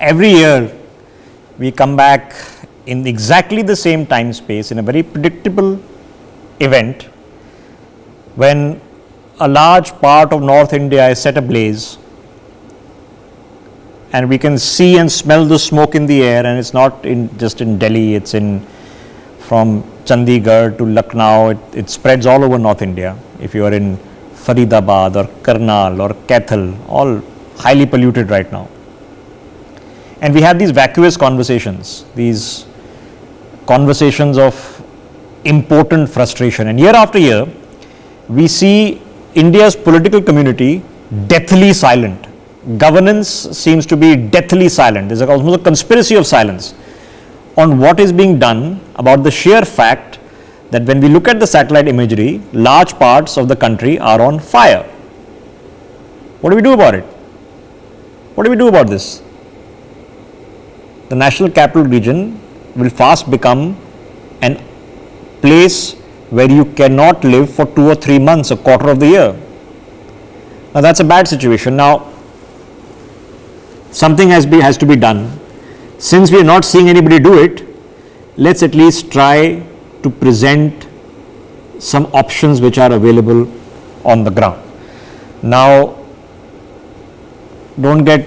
every year we come back in exactly the same time space in a very predictable event when a large part of North India is set ablaze and we can see and smell the smoke in the air, and it's not just in Delhi, it's from Chandigarh to Lucknow, it spreads all over North India. If you are in Faridabad or Karnal or Kaithal, all highly polluted right now. And we have these vacuous conversations, these conversations of important frustration. And year after year, we see India's political community deathly silent. Governance seems to be deathly silent. There's almost a conspiracy of silence on what is being done about the sheer fact that when we look at the satellite imagery, large parts of the country are on fire. What do we do about it? What do we do about this? The National Capital Region will fast become an place where you cannot live for 2 or 3 months, a quarter of the year. Now that's a bad situation. Now, something has to be done. Since we are not seeing anybody do it, let's at least try to present some options which are available on the ground. Now, don't get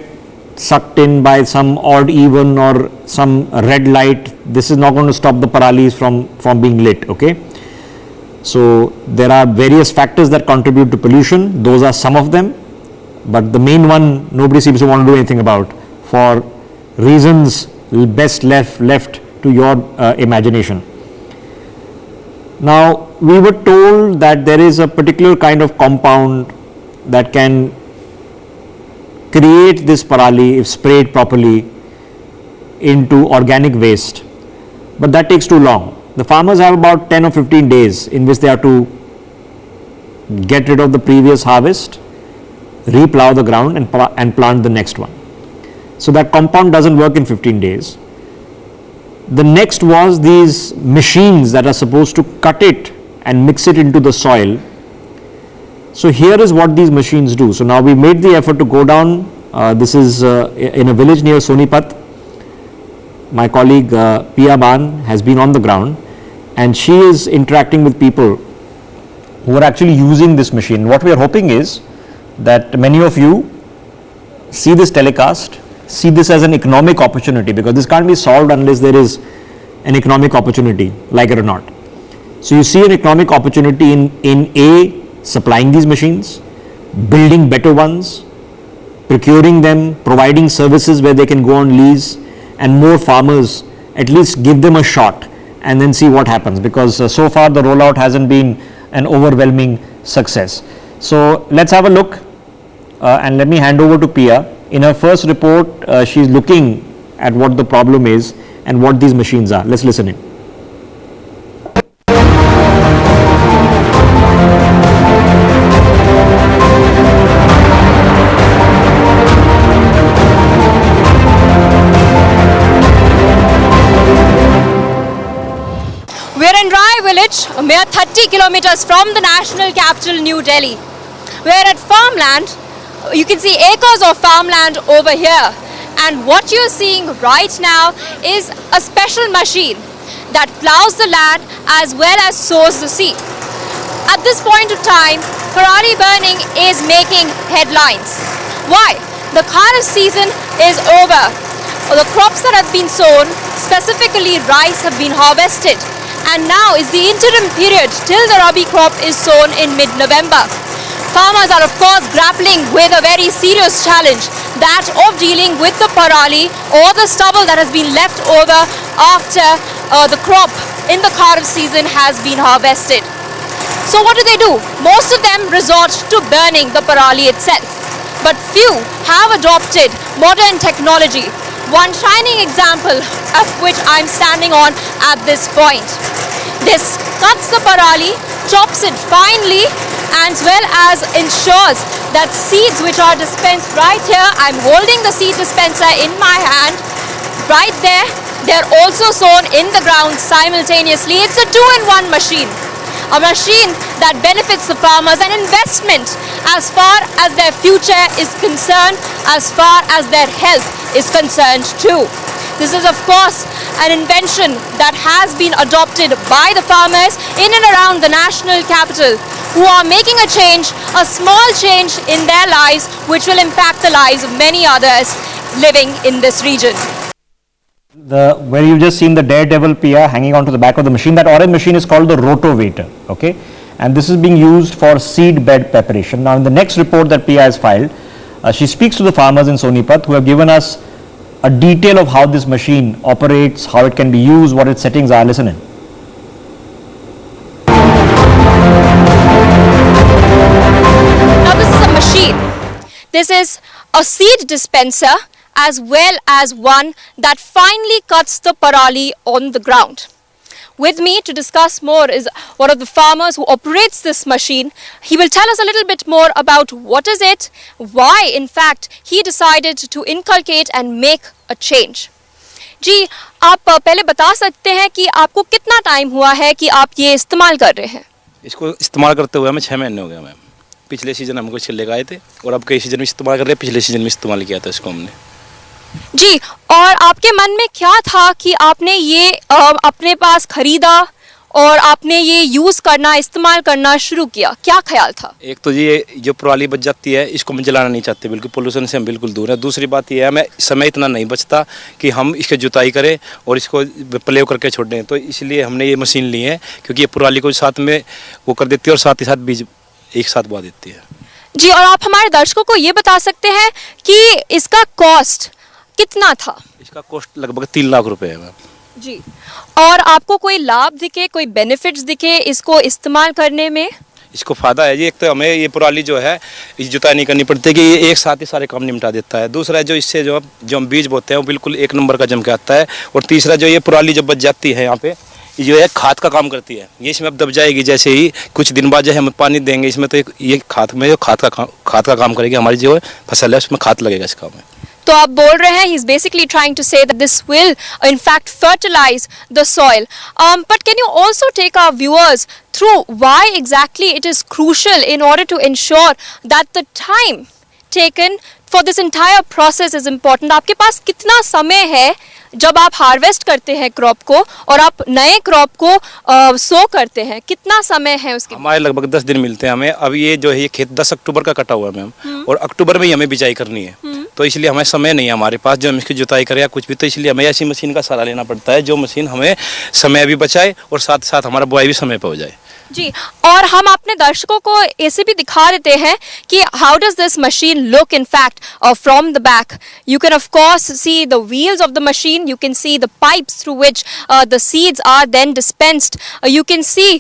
sucked in by some odd even or some red light. This is not going to stop the Paralis from being lit, okay? So there are various factors that contribute to pollution. Those are some of them, but the main one nobody seems to want to do anything about for reasons best left to your imagination. Now, we were told that there is a particular kind of compound that can create this parali, if sprayed properly, into organic waste, but that takes too long. The farmers have about 10 or 15 days in which they have to get rid of the previous harvest, replow the ground and plant the next one. So that compound doesn't work in 15 days. The next was these machines that are supposed to cut it and mix it into the soil. So here is what these machines do. So now we made the effort to go down. This is in a village near Sonipat. My colleague Pia Ban has been on the ground and she is interacting with people who are actually using this machine. What we are hoping is that many of you see this telecast, see this as an economic opportunity, because this can't be solved unless there is an economic opportunity, like it or not. So you see an economic opportunity in A, supplying these machines, building better ones, procuring them, providing services where they can go on lease, and more farmers, at least give them a shot and then see what happens, because so far the rollout hasn't been an overwhelming success. So let's have a look and let me hand over to Pia. In her first report, she's looking at what the problem is and what these machines are. Let's listen in. A mere 30 kilometers from the national capital, New Delhi, where at farmland, you can see acres of farmland over here. And what you're seeing right now is a special machine that plows the land as well as sows the seed. At this point of time, Parali burning is making headlines. Why? The Kharif season is over. The crops that have been sown, specifically rice, have been harvested. And now is the interim period till the Rabi crop is sown in mid-November. Farmers are of course grappling with a very serious challenge, that of dealing with the parali or the stubble that has been left over after the crop in the Kharif season has been harvested. So what do? Most of them resort to burning the parali itself. But few have adopted modern technology. One shining example of which I'm standing on at this point. This cuts the parali, chops it finely, as well as ensures that seeds which are dispensed right here, I'm holding the seed dispenser in my hand, right there, they're also sown in the ground simultaneously. It's a 2-in-1 machine. A machine that benefits the farmers, an investment as far as their future is concerned, as far as their health is concerned too. This is of course an invention that has been adopted by the farmers in and around the national capital, who are making a change, a small change in their lives, which will impact the lives of many others living in this region. Where you've just seen the daredevil Pia hanging onto the back of the machine, that orange machine is called the rotavator, okay? And this is being used for seed bed preparation. Now in the next report that Pia has filed, she speaks to the farmers in Sonipat who have given us a detail of how this machine operates, how it can be used, what its settings are. Listen in. Now this is a machine. This is a seed dispenser as well as one that finally cuts the parali on the ground. With me to discuss more is one of the farmers who operates this machine. He will tell us a little bit more about what is it, why in fact he decided to inculcate and make a change. जी, आप पहले बता सकते हैं कि आपको कितना time हुआ है कि आप ये इस्तेमाल कर रहे हैं? इसको इस्तेमाल करते हुए हमें 6 महीने हो गए मैम। पिछले सीजन हमको छिले आए थे और अब कई सीजन में इस्तेमाल कर रहे हैं। पिछले सीजन में इस्तेमाल किया था इसको हमने। जी, और आपके मन में क्या था कि आपने ये अपने पास खरीदा और आपने ये यूज़ करना, इस्तेमाल करना शुरू किया? क्या ख्याल था? एक तो ये जो पराली बच जाती है, इसको हम जलाना नहीं चाहते, बिल्कुल पोल्यूशन से हम बिल्कुल दूर हैं। दूसरी बात ये है, हमें समय इतना नहीं बचता कि हम इसकी जुताई करें और इसको प्लेव करके छोड़ दें, तो इसलिए हमने ये मशीन ली है, क्योंकि ये पराली को साथ में वो कर देती है और साथ ही साथ बीज एक साथ बो देती है। जी, और आप हमारे दर्शकों को ये बता सकते हैं कि इसका कॉस्ट कितना था? इसका कॉस्ट लगभग 3 लाख रुपए है मैम। जी, और आपको कोई लाभ दिखे, कोई बेनिफिट्स दिखे इसको इस्तेमाल करने में? इसको फायदा है जी, एक तो हमें ये पराली जो है जुताई नहीं करनी पड़ती कि ये एक साथ ही सारे काम निपटा देता है। दूसरा जो इससे जो हम बीज बोते हैं वो बिल्कुल 1 नंबर का जम के आता है। और तीसरा जो ये पराली जब बच जाती है यहाँ पे, ये जो है खाद का काम करती है। ये इसमें अब दब जाएगी, जैसे ही कुछ दिन बाद जो है हम पानी देंगे इसमें, तो ये खाद में जो खाद का काम करेगी। हमारी जो फसल है उसमें खाद लगेगा इस काम में। तो आप बोल रहे हैं, he is basically trying to say that this will in fact fertilize the soil. But can you also take our viewers through why exactly it is crucial in order to ensure that the time taken for this entire process is important? आपके पास कितना समय है जब आप harvest करते हैं crop को और आप नए क्रॉप को सो करते हैं, कितना समय है उसके? हमारे लगभग 10 दिन मिलते हैं हमें। अब ये जो है ये खेत 10 अक्टूबर का कटा हुआ है मैम, और अक्टूबर में ही हमें बिजाई करनी है, तो इसलिए हमें समय नहीं है हमारे पास जो हम इसकी जुताई करें या कुछ भी, तो इसलिए हमें ऐसी मशीन का सहारा लेना पड़ता है जो मशीन हमें समय भी बचाए और साथ साथ हमारा बुआई भी समय पर हो जाए। जी, और हम अपने दर्शकों को ऐसे भी दिखा देते हैं कि how does this machine look in fact from the back. You can of course see the wheels of the machine, you can see the pipes through which the seeds are then dispensed, you can see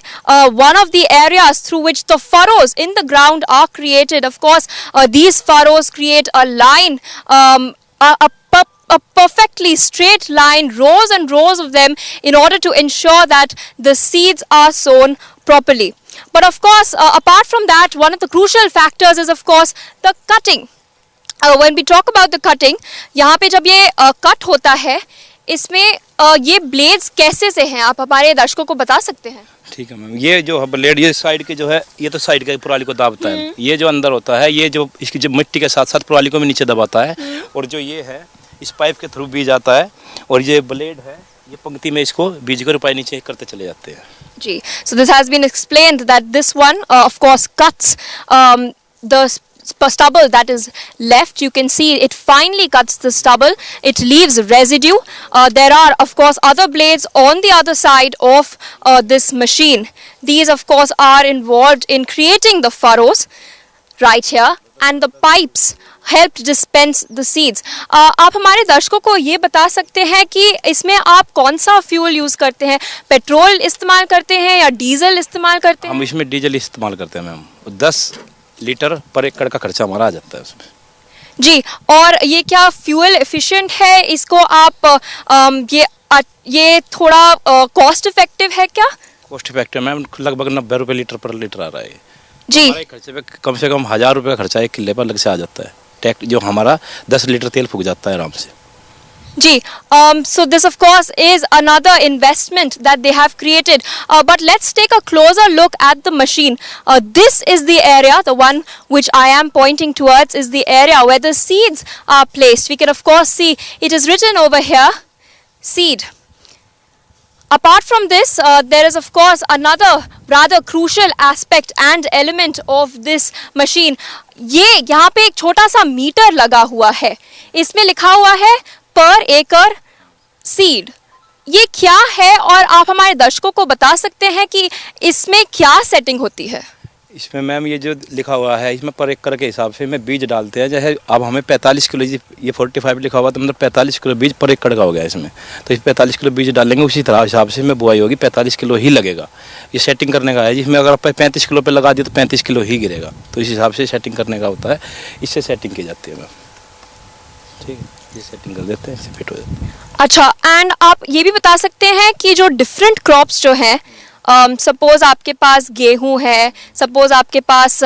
one of the areas through which the furrows in the ground are created. Of course, these furrows create a line, a perfectly straight line, rows and rows of them, in order to ensure that the seeds are sown properly. But of course, apart from that, one of the crucial factors is of course the cutting. When we talk about the cutting, यहाँ पे जब ये cut होता है, इसमें ये blades कैसे से हैं, आप हमारे दर्शकों को बता सकते हैं? ठीक है मैम, ये जो ब्लेड ये साइड के जो है, ये तो साइड के पराली को दाबता है। ये जो अंदर होता है, ये जो इसकी जो मिट्टी के साथ साथ पराली को भी नीचे दबाता है, और जो ये है इस पाइप के थ्रू बीज आता है, और ये ब्लेड है ये पंक्ति में इसको बीज को ऊपर नीचे करते चले जाते हैं। जी, so this has been explained that this one of course cuts the stubble that is left. You can see it finally cuts the stubble, it leaves residue. There are of course other blades on the other side of this machine. These of course are involved in creating the furrows right here, and the pipes help dispense the seeds. आप हमारे दर्शकों को ये बता सकते हैं कि इसमें आप कौन सा फ्यूल यूज़ करते हैं? पेट्रोल इस्तेमाल करते हैं या डीजल इस्तेमाल करते हैं? हम इसमें डीजल इस्तेमाल करते हैं मैम। 10 लीटर पर एकड़ का खर्चा हमारा आ जाता है उसमें। जी, और ये क्या फ्यूल एफिशिएंट है? इसको आप ये थोड़ा कॉस्ट इफेक्टिव है क्या? कॉस्ट इफेक्टिव मैम, लगभग 90 रुपये लीटर पर लीटर आ रहा है। जी, हमारे खर्चे पे कम से कम 1000 रुपये का खर्चा 1 किले पर लग से आ जाता है। जो हमारा 10 लीटर तेल फूक जाता है आराम से। Ji, so this of course is another investment that they have created. But let's take a closer look at the machine. This is the area, the one which I am pointing towards is the area where the seeds are placed. We can of course see it is written over here, seed. Apart from this, there is of course another rather crucial aspect and element of this machine. ये यहाँ पे एक छोटा सा metre लगा हुआ है. इसमें लिखा हुआ है पर एकड़ सीड. ये क्या है और आप हमारे दर्शकों को बता सकते हैं कि इसमें क्या सेटिंग होती है? इसमें मैम ये जो लिखा हुआ है इसमें पर एकड़ के हिसाब से मैं बीज डालते हैं. जैसे अब हमें 45 किलो, ये 45 लिखा हुआ तो मतलब 45 किलो बीज पर एकड़ का हो गया इसमें. तो इस 45 किलो बीज डालेंगे उसी तरह हिसाब से में बुआई होगी. 45 किलो ही लगेगा. ये सेटिंग करने का है. जिसमें अगर आप 35 किलो पे लगा दिए तो 35 किलो ही गिरेगा. तो इस हिसाब से सेटिंग करने का होता है. इससे सेटिंग की जाती है मैम. ठीक है, ये सेटिंग कर देते हैं, इससे फिट हो जाती है. अच्छा, एंड आप ये भी बता सकते हैं कि जो डिफरेंट क्रॉप्स जो हैं, सपोज आपके पास गेहूं है, सपोज आपके पास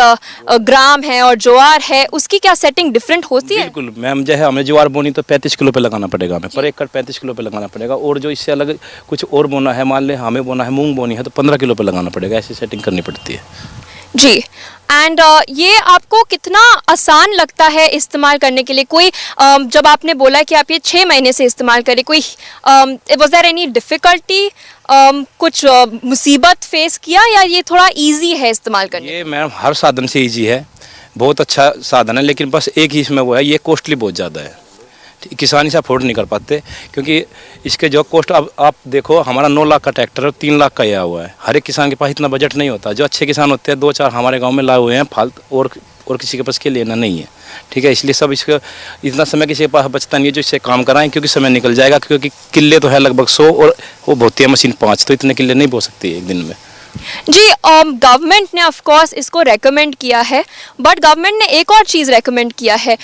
ग्राम है और ज्वार है, उसकी क्या सेटिंग डिफरेंट होती है? बिल्कुल मैम, जो है हमें ज्वार बोनी तो 35 किलो पे लगाना पड़ेगा हमें. पर एकड़ 35 किलो पे लगाना पड़ेगा. और जो इससे अलग कुछ और बोना है, मान लें हमें बोना है मूंग बोनी है तो 15 किलो पे लगाना पड़ेगा. ऐसी सेटिंग करनी पड़ती है जी. एंड ये आपको कितना आसान लगता है इस्तेमाल करने के लिए? कोई जब आपने बोला कि आप ये 6 महीने से इस्तेमाल करें, कोई वाज देयर एनी डिफिकल्टी, कुछ मुसीबत फेस किया या ये थोड़ा इजी है इस्तेमाल करने? ये मैम हर साधन से इजी है. बहुत अच्छा साधन है. लेकिन बस एक ही इसमें वो है, ये कॉस्टली बहुत ज़्यादा है. किसान इसे अफोर्ड नहीं कर पाते क्योंकि इसके जो कॉस्ट, अब आप देखो हमारा 9 लाख का ट्रैक्टर है, 3 लाख का आया हुआ है. हर एक किसान के पास इतना बजट नहीं होता. जो अच्छे किसान होते हैं 2-4 हमारे गांव में लाए हुए हैं फालतू, और किसी के पास के लेना नहीं है. ठीक है, इसलिए सब इसका इतना समय किसी के पास बचता नहीं है जो इससे काम कराएं, क्योंकि समय निकल जाएगा. क्योंकि किले तो है लगभग 100 और वो बोती है मशीन 5, तो इतने किले नहीं बो सकती एक दिन में. जी, गवर्नमेंट ने ऑफ कोर्स इसको रेकमेंड किया है, बट गवर्नमेंट ने एक और चीज़ रेकमेंड किया है,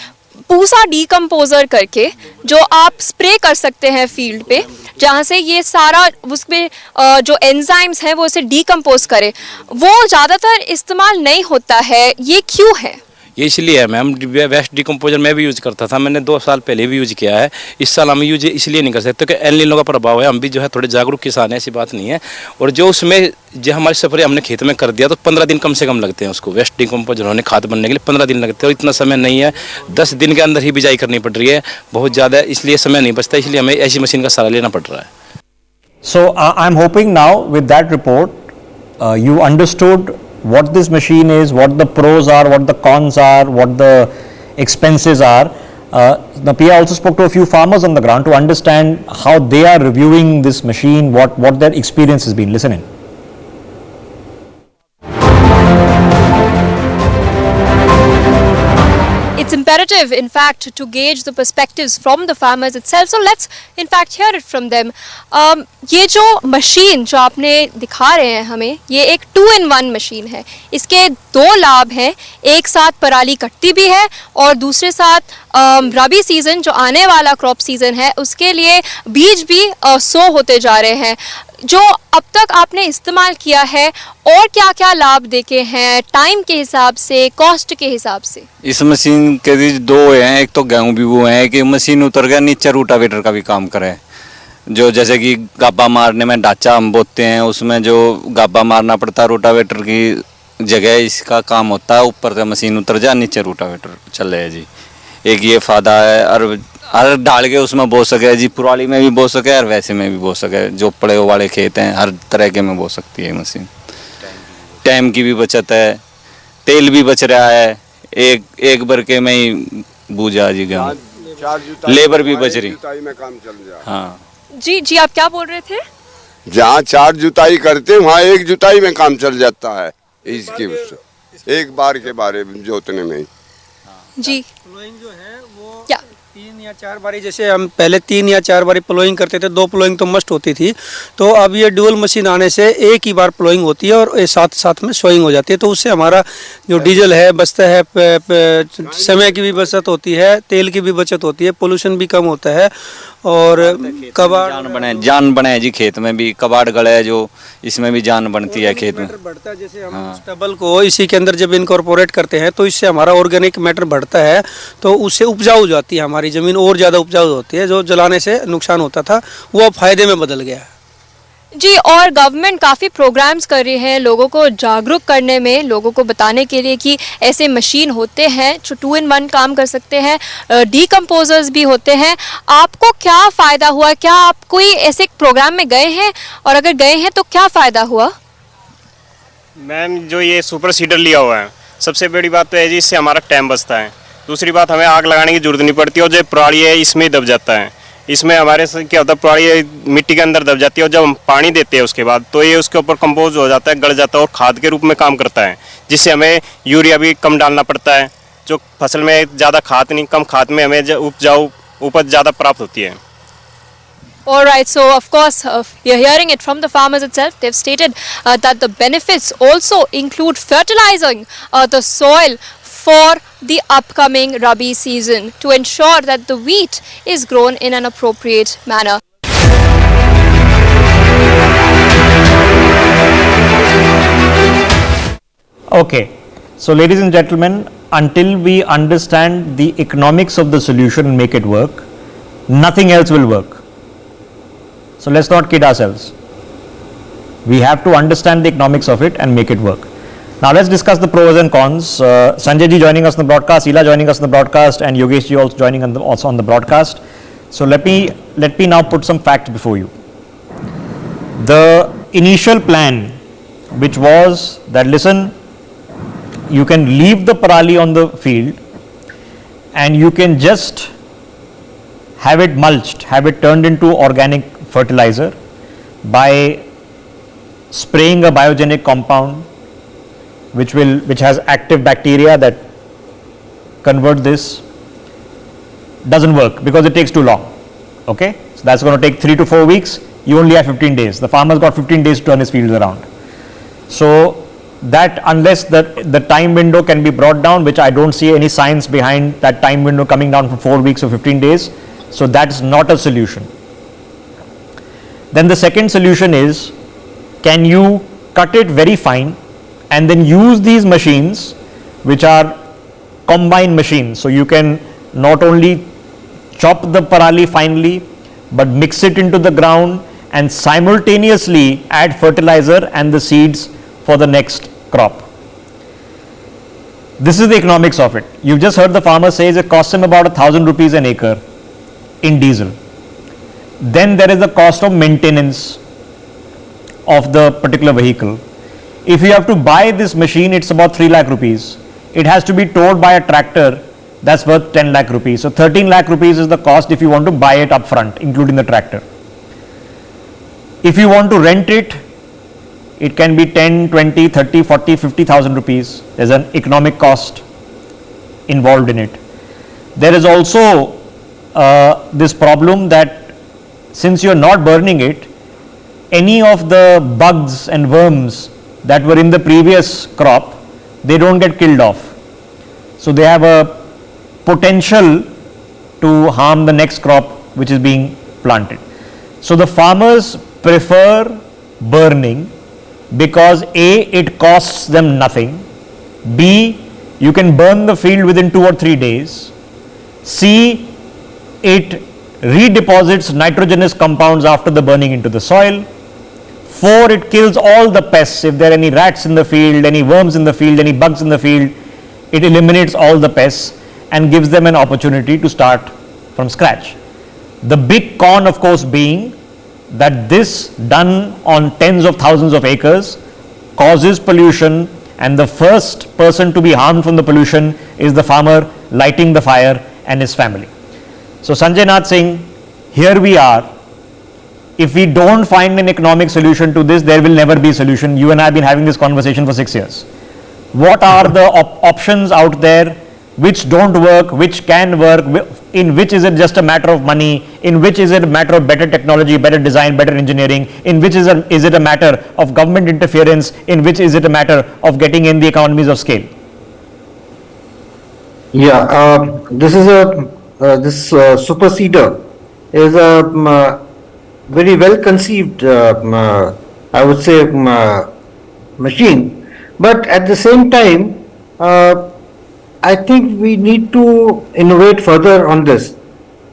पूसा डीकम्पोजर करके, जो आप स्प्रे कर सकते हैं फील्ड पे, जहाँ से ये सारा उसमें जो एंजाइम्स हैं वो इसे डीकम्पोज करे. वो ज़्यादातर इस्तेमाल नहीं होता है, ये क्यों है? ये इसलिए है मैम, वेस्ट डिकम्पोजर मैं भी यूज़ करता था. मैंने 2 साल पहले भी यूज़ किया है. इस साल हम यूज इसलिए नहीं कर सकते कि एल नीनो का प्रभाव है. हम भी जो है थोड़े जागरूक किसान हैं, ऐसी बात नहीं है. और जो उसमें जो हमारी स्प्रे हमने खेत में कर दिया तो 15 दिन कम से कम लगते हैं उसको. वेस्ट डिकम्पोजर होने खाद बनने के लिए 15 दिन लगते हैं. और इतना समय नहीं है. 10 दिन के अंदर ही बिजाई करनी पड़ रही है. बहुत ज़्यादा, इसलिए समय नहीं बचता. इसलिए हमें ऐसी मशीन का सहारा लेना पड़ रहा है. So I am hoping now with that report you understood what this machine is, what the pros are, what the cons are, what the expenses are. Now Pia also spoke to a few farmers on the ground to understand how they are reviewing this machine, what their experience has been. Listen in. It's imperative, in fact, to gauge the perspectives from the farmers itself. So let's, in fact, hear it from them. ये जो machine जो आपने दिखा रहे हैं हमें, ये एक 2-in-1 मशीन है. इसके 2 लाभ हैं. एक साथ पराली कटती भी है और दूसरे साथ रबी सीज़न जो आने वाला क्रॉप सीज़न है उसके लिए बीज भी सो होते जा रहे हैं. जो अब तक आपने इस्तेमाल किया है और क्या क्या लाभ देखे हैं टाइम के हिसाब से, कॉस्ट के हिसाब से? इस मशीन के 2 हैं. एक तो गेहूँ भी वो है कि मशीन उतर गया, नीचे रूटावेटर का भी काम करे. जो जैसे कि गाबा मारने में ढांचा हम बोते हैं, उसमें जो गाबा मारना पड़ता है रूटावेटर की जगह इसका काम होता है. ऊपर से मशीन उतर जाए, नीचे रूटावेटर चले जी. एक ये फायदा है. और हर डाल के उसमें बो सके जी. पुराली में भी बो सके और वैसे में भी बो सके. जो पड़े वाले खेत हैं हर तरह के में बो सकती है मशीन. टाइम की भी बचत है, तेल भी बच रहा है. एक बरके में ही बूझा जी गेहूँ. लेबर भी बच रही. हाँ जी जी, आप क्या बोल रहे थे? जहाँ 4 जुताई करते वहाँ 1 जुताई में काम चल जाता है. इसकी एक बार के बारे में जोतने में जी. प्लोइंग जो है वो क्या 3 या 4 बारी, जैसे हम पहले 3 या 4 बारी प्लोइंग करते थे, 2 प्लोइंग तो मस्ट होती थी. तो अब ये डुअल मशीन आने से एक ही बार प्लोइंग होती है और साथ साथ में सोइंग हो जाती है. तो उससे हमारा जो डीजल है बचता है, समय की भी बचत होती है, तेल की भी बचत होती है, पोल्यूशन भी कम होता है और कबाड़ जान बने जी खेत में भी, कबाड़ गले जो इसमें भी जान बनती है खेत में। मैटर बढ़ता है, जैसे हम स्टबल को इसी के अंदर जब इनकॉर्पोरेट करते हैं तो इससे हमारा ऑर्गेनिक मैटर बढ़ता है, तो उससे उपजाऊ हो जाती है हमारी ज़मीन, और ज़्यादा उपजाऊ होती है। जो जलाने से नुकसान होता था वो अब फायदे में बदल गया है। जी, और गवर्नमेंट काफ़ी प्रोग्राम्स कर रही है लोगों को जागरूक करने में, लोगों को बताने के लिए कि ऐसे मशीन होते हैं जो 2 in 1 काम कर सकते हैं, डीकम्पोजर्स भी होते हैं। आपको क्या फ़ायदा हुआ? क्या आप कोई ऐसे प्रोग्राम में गए हैं, और अगर गए हैं तो क्या फ़ायदा हुआ? मैम, जो ये सुपर सीडर लिया हुआ है, सबसे बड़ी बात तो है जी, इससे हमारा टाइम बचता है। दूसरी बात, हमें आग लगाने की जरूरत नहीं पड़ती, और जो पराली है इसमें दब जाता है। इसमें हमारे से क्या होता है, पराली मिट्टी के अंदर दब जाती है, और जब हम पानी देते हैं उसके बाद तो ये उसके ऊपर कंपोज हो जाता है, गल जाता है, और खाद के रूप में काम करता है, जिससे हमें यूरिया भी कम डालना पड़ता है। जो फसल में ज़्यादा खाद नहीं, कम खाद में हमें उपजाऊ उपज ज़्यादा प्राप्त होती है। All right, so of course we are hearing it from the farmers itself. They've stated that the benefits also include fertilizing the soil for the upcoming Rabi season to ensure that the wheat is grown in an appropriate manner. Okay, so ladies and gentlemen, until we understand the economics of the solution and make it work, nothing else will work. So let's not kid ourselves. We have to understand the economics of it and make it work. Now let's discuss the pros and cons. Sanjay ji joining us on the broadcast, Ila joining us on the broadcast, and Yogesh ji also joining also on the broadcast. So let me now put some facts before you. The initial plan, which was that, listen, you can leave the parali on the field and you can just have it mulched, have it turned into organic fertilizer by spraying a biogenic compound which has active bacteria that convert this, doesn't work because it takes too long. Okay, so that's going to take 3 to 4 weeks. You only have 15 days. The farmer's got 15 days to turn his fields around. So that, unless the time window can be brought down, which I don't see any science behind that time window coming down from 4 weeks or 15 days, so that's not a solution. Then the second solution is, can you cut it very fine and then use these machines, which are combine machines, so you can not only chop the parali finely but mix it into the ground and simultaneously add fertilizer and the seeds for the next crop. This is the economics of it. You've just heard the farmer says it costs him about 1,000 rupees an acre in diesel. Then there is the cost of maintenance of the particular vehicle. If you have to buy this machine, it's about 3 lakh rupees. It has to be towed by a tractor, that's worth 10 lakh rupees. So 13 lakh rupees is the cost if you want to buy it up front, including the tractor. If you want to rent it, it can be 10, 20, 30, 40, 50,000 rupees. There's an economic cost involved in it. There is also this problem that since you're not burning it, any of the bugs and worms that were in the previous crop, they don't get killed off. So they have a potential to harm the next crop which is being planted. So the farmers prefer burning because A, it costs them nothing, B, you can burn the field within 2 or 3 days, C, it redeposits nitrogenous compounds after the burning into the soil, 4, it kills all the pests. If there are any rats in the field, any worms in the field, any bugs in the field, it eliminates all the pests and gives them an opportunity to start from scratch. The big con, of course, being that this done on tens of thousands of acres causes pollution, and the first person to be harmed from the pollution is the farmer lighting the fire and his family. So Sanjay Nath Singh, here we are. If we don't find an economic solution to this, there will never be a solution. You and I have been having this conversation for 6 years. What are the options out there which don't work, which can work, in which is it just a matter of money, in which is it a matter of better technology, better design, better engineering, in which is it a matter of government interference, in which is it a matter of getting in the economies of scale? Yeah, this is a super seeder is a very well conceived, I would say, machine. But at the same time, I think we need to innovate further on this,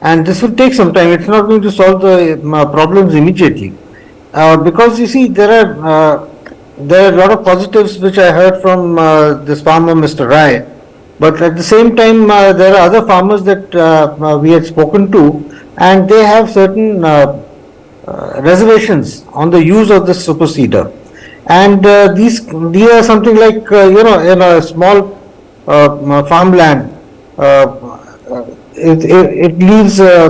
and this will take some time. It's not going to solve the problems immediately, because you see there are a lot of positives which I heard from this farmer, Mr. Rai. But at the same time, there are other farmers that we had spoken to, and they have certain reservations on the use of the super seeder. And these are something like, in a small farmland, it leaves a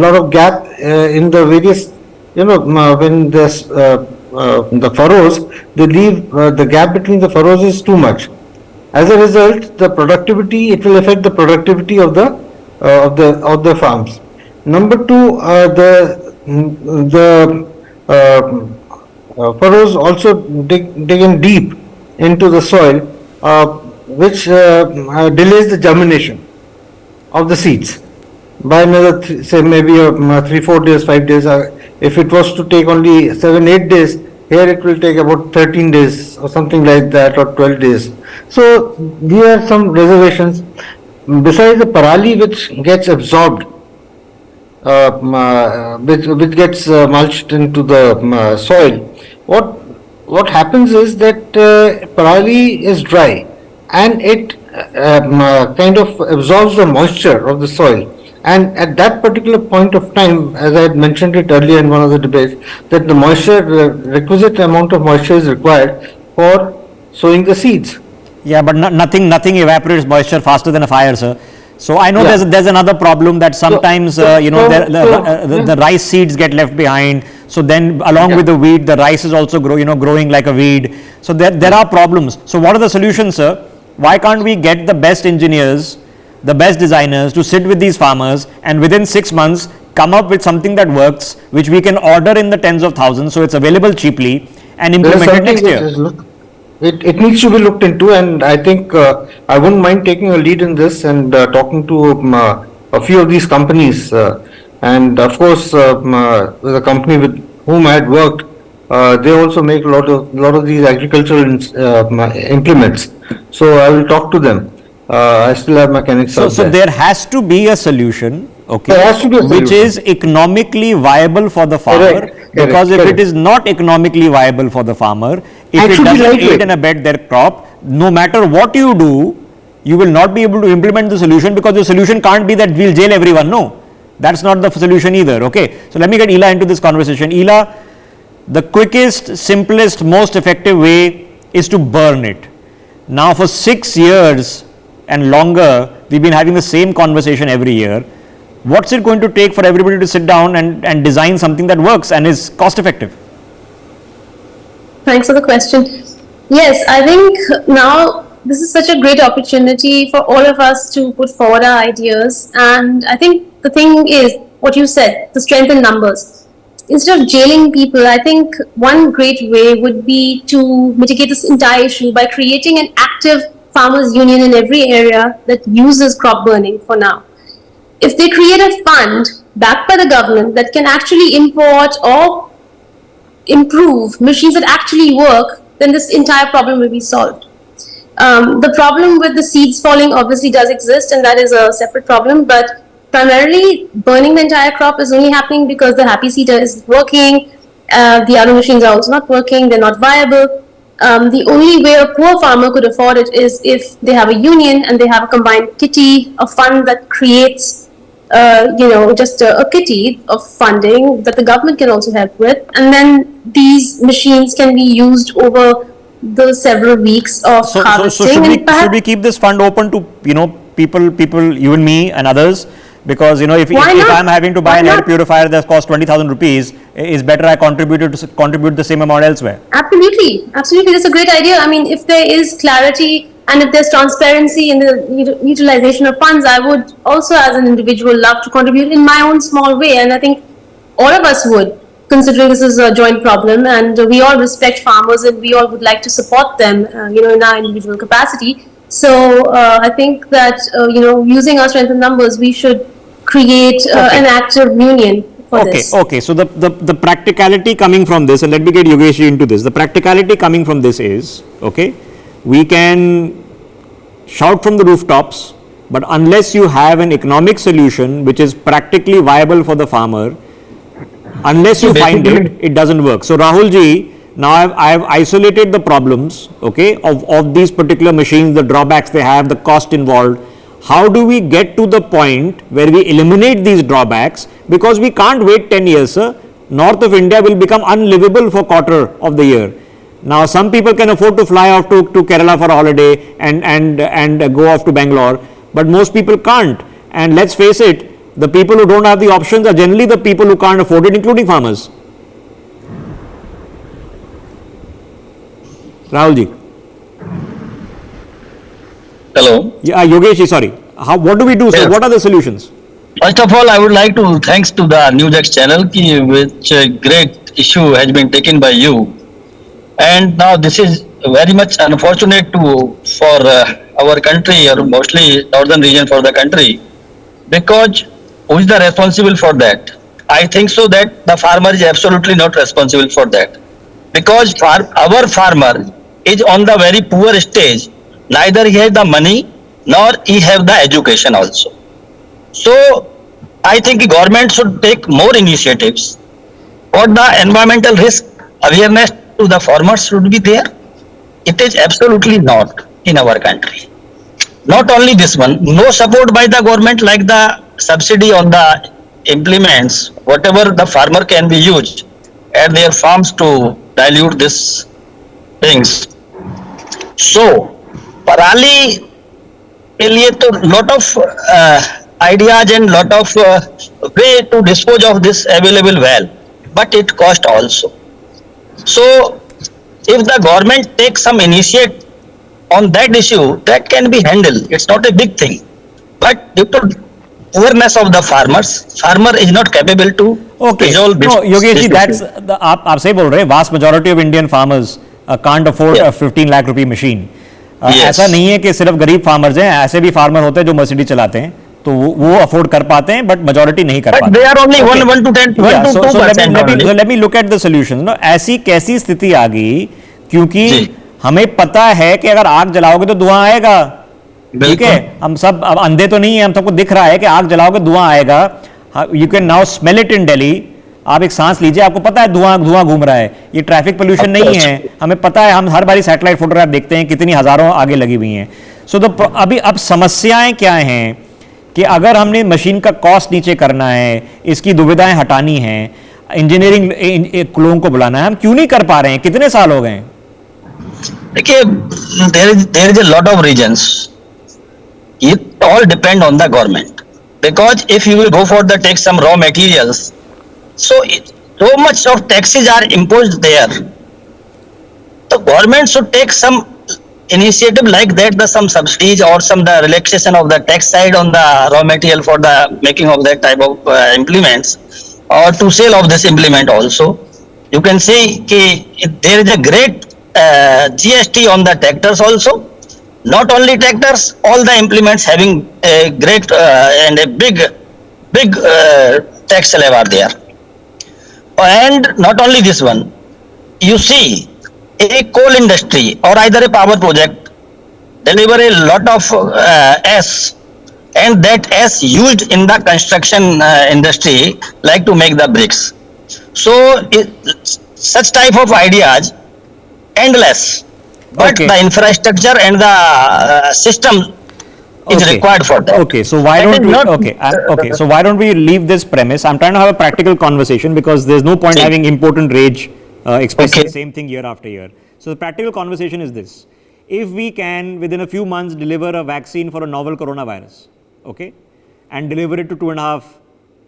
lot of gap in the various, when there's the furrows, they leave the gap between the furrows is too much. As a result, the productivity, it will affect the productivity of the farms. Number two, the furrows also dig in deep into the soil, which delays the germination of the seeds by another, say maybe 3-4 days, 5 days. If it was to take only 7-8 days, here it will take about 13 days or something like that, or 12 days. So these are some reservations. Besides the parali which gets absorbed, which gets mulched into the soil, what happens is that parali is dry and it kind of absorbs the moisture of the soil. And at that particular point of time, as I had mentioned it earlier in one of the debates, that the requisite amount of moisture is required for sowing the seeds. Yeah, but nothing evaporates moisture faster than a fire, sir. So I know there's another problem that sometimes the rice seeds get left behind. So then along with the wheat, the rice is also growing like a weed. So there are problems. So what are the solutions, sir? Why can't we get the best engineers, the best designers to sit with these farmers and within 6 months come up with something that works, which we can order in the tens of thousands, so it's available cheaply, and implement it next year? It needs to be looked into, and I think I wouldn't mind taking a lead in this and talking to a few of these companies. And of course, the company with whom I had worked, they also make a lot of these agricultural implements. So I will talk to them. I still have mechanics out So there has to be a solution, okay, there has to be a which solution. is economically viable for the farmer. Because if it is not economically viable for the farmer, if it doesn't aid and abet their crop, no matter what you do, you will not be able to implement the solution, because the solution can't be that we'll jail everyone. No, that's not the solution either. Okay, so let me get Ela into this conversation. Ela, the quickest, simplest, most effective way is to burn it. Now for 6 years and longer, we've been having the same conversation every year. What's it going to take for everybody to sit down and design something that works and is cost effective? Thanks for the question. Yes, I think now this is such a great opportunity for all of us to put forward our ideas. And I think the thing is what you said, the strength in numbers. Instead of jailing people, I think one great way would be to mitigate this entire issue by creating an active farmers union in every area that uses crop burning for now. If they create a fund backed by the government that can actually import or improve machines that actually work, then this entire problem will be solved. The problem with the seeds falling obviously does exist, and that is a separate problem, but primarily burning the entire crop is only happening because the happy seeder is working, the other machines are also not working, they're not viable. The only way a poor farmer could afford it is if they have a union and they have a combined kitty, a fund that creates just a kitty of funding that the government can also help with, and then these machines can be used over the several weeks of harvesting. So should we keep this fund open to people, you and me and others? Because if I'm having to buy an air purifier that costs 20,000 rupees, it's better I contribute the same amount elsewhere. Absolutely, that's a great idea. I mean, if there is clarity and if there's transparency in the utilization of funds, I would also, as an individual, love to contribute in my own small way. And I think all of us would, considering this is a joint problem, and we all respect farmers and we all would like to support them, in our individual capacity. So I think that, using our strength in numbers, we should create an active union for Okay, this. okay. So the practicality coming from this, and let me get Yogesh into this. The practicality coming from this is, okay, we can shout from the rooftops, but unless you have an economic solution which is practically viable for the farmer, unless you find it, it doesn't work. So Rahul ji, now I've isolated the problems, okay, of these particular machines, the drawbacks they have, the cost involved. How do we get to the point where we eliminate these drawbacks? Because we can't wait 10 years, sir. North of India will become unlivable for quarter of the year. Now, some people can afford to fly off to Kerala for a holiday and go off to Bangalore, but most people can't. And let's face it, the people who don't have the options are generally the people who can't afford it, including farmers. Rahul ji. Hello. Yeah, Yogesh ji, sorry. What do we do, sir? Yes. What are the solutions? First of all, I would like to thanks to the NewsX channel, which a great issue has been taken by you. And now this is very much unfortunate for our country, or mostly northern region for the country, because who is the responsible for that? I think so that the farmer is absolutely not responsible for that, because our farmer is on the very poor stage. Neither he has the money nor he have the education also. So I think the government should take more initiatives for the environmental risk awareness to the farmers should be there. It is absolutely not in our country. Not only this one, no support by the government like the subsidy on the implements, whatever the farmer can be used at their farms to dilute these things. So, Parali के लिए तो lot of ideas and lot of way to dispose of this available well, but it cost also. So, if the government takes some initiative on that issue, that can be handled. It's not a big thing, but due to poorness of the farmers, farmer is not capable to resolve this. No, Yogesh ji, this that's issue. आप सही बोल रहे हैं. Vast majority of Indian farmers can't afford Yeah. a 15 lakh rupee machine. Yes. ऐसा नहीं है कि सिर्फ गरीब फार्मर्स हैं, ऐसे भी फार्मर होते हैं जो मर्सिडीज चलाते हैं, तो वो अफोर्ड कर पाते हैं, बट मेजोरिटी नहीं कर But पाते. they are only Okay. 1 to 10, 1 Yeah, to so 2% only. let me look at the solutions. No, ऐसी कैसी स्थिति आ गई, क्योंकि जी. हमें पता है कि अगर आग जलाओगे तो धुआं आएगा. ठीक है, हम सब अब अंधे तो नहीं है, हम सबको दिख रहा है कि आग जलाओगे धुआं आएगा. You can now smell it in Delhi. आप एक सांस लीजिए, आपको पता है धुआं घूम रहा है. ये ट्रैफिक पोल्यूशन नहीं है, हमें पता है. हम हर बारी सैटेलाइट फोटोग्राफ देखते हैं, कितनी हजारों आगे लगी हुई हैं. सो अभी अब समस्याएं क्या हैं कि अगर हमने मशीन का कॉस्ट नीचे करना है, इसकी दुविधाएं हटानी है, इंजीनियरिंग लोगों को बुलाना है, हम क्यों नहीं कर पा रहे हैं? कितने साल हो गए? देखिए, there is a lot of reasons. It all depend on the government, because if you will go for the take some raw materials, so much of taxes are imposed there. The government should take some initiative like that, some subsidies or some the relaxation of the tax side on the raw material for the making of that type of implements, or to sale of this implement also. You can see that there is a great GST on the tractors also. Not only tractors, all the implements having a great and a big tax slab are there. And not only this one, you see a coal industry or either a power project deliver a lot of ash, and that ash used in the construction industry like to make the bricks. So such type of ideas endless, but Okay. the infrastructure and the system is Okay. required for that. Okay, so why That don't is we? not- Okay, so why don't we leave this premise? I'm trying to have a practical conversation because there's no point See. having important rage expressing Okay. the same thing year after year. So the practical conversation is this: if we can within a few months deliver a vaccine for a novel coronavirus, okay, and deliver it to 2.5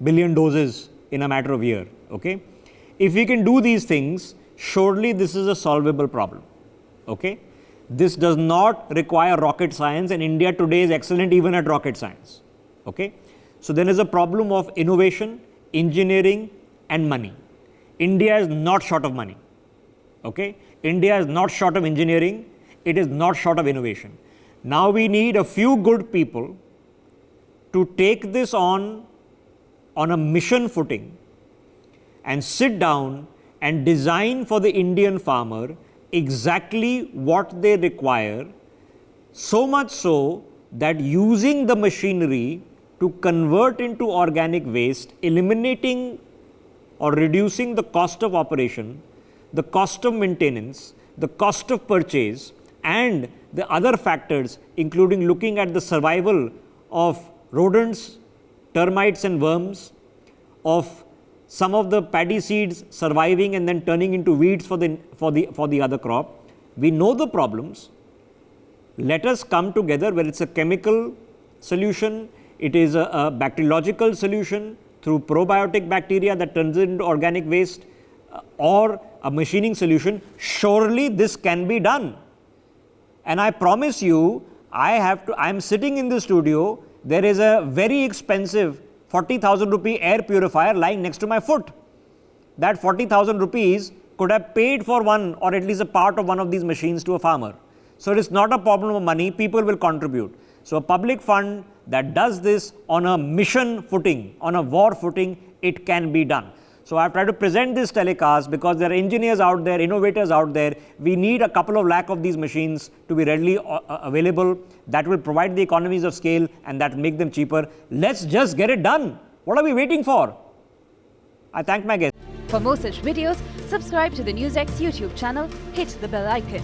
billion doses in a matter of a year, okay, if we can do these things, surely this is a solvable problem, okay. This does not require rocket science, and India today is excellent even at rocket science, okay. So there is a problem of innovation, engineering and money. India is not short of money, okay. India is not short of engineering, it is not short of innovation. Now we need a few good people to take this on a mission footing, and sit down and design for the Indian farmer exactly what they require, so much so that using the machinery to convert into organic waste, eliminating or reducing the cost of operation, the cost of maintenance, the cost of purchase, and the other factors, including looking at the survival of rodents, termites and worms, of some of the paddy seeds surviving and then turning into weeds for the other crop. We know the problems. Let us come together, where it's a chemical solution, it is a bacteriological solution through probiotic bacteria that turns it into organic waste, or a machining solution. Surely this can be done. And I promise you, I'm sitting in the studio, there is a very expensive 40,000 rupee air purifier lying next to my foot. That 40,000 rupees could have paid for one or at least a part of one of these machines to a farmer. So it is not a problem of money, people will contribute. So a public fund that does this on a mission footing, on a war footing, it can be done. So I have tried to present this telecast because there are engineers out there, innovators out there. We need a couple of lakh of these machines to be readily available. That will provide the economies of scale and that will make them cheaper. Let's just get it done. What are we waiting for? I thank my guests. For more such videos, subscribe to the NewsX YouTube channel, hit the bell icon.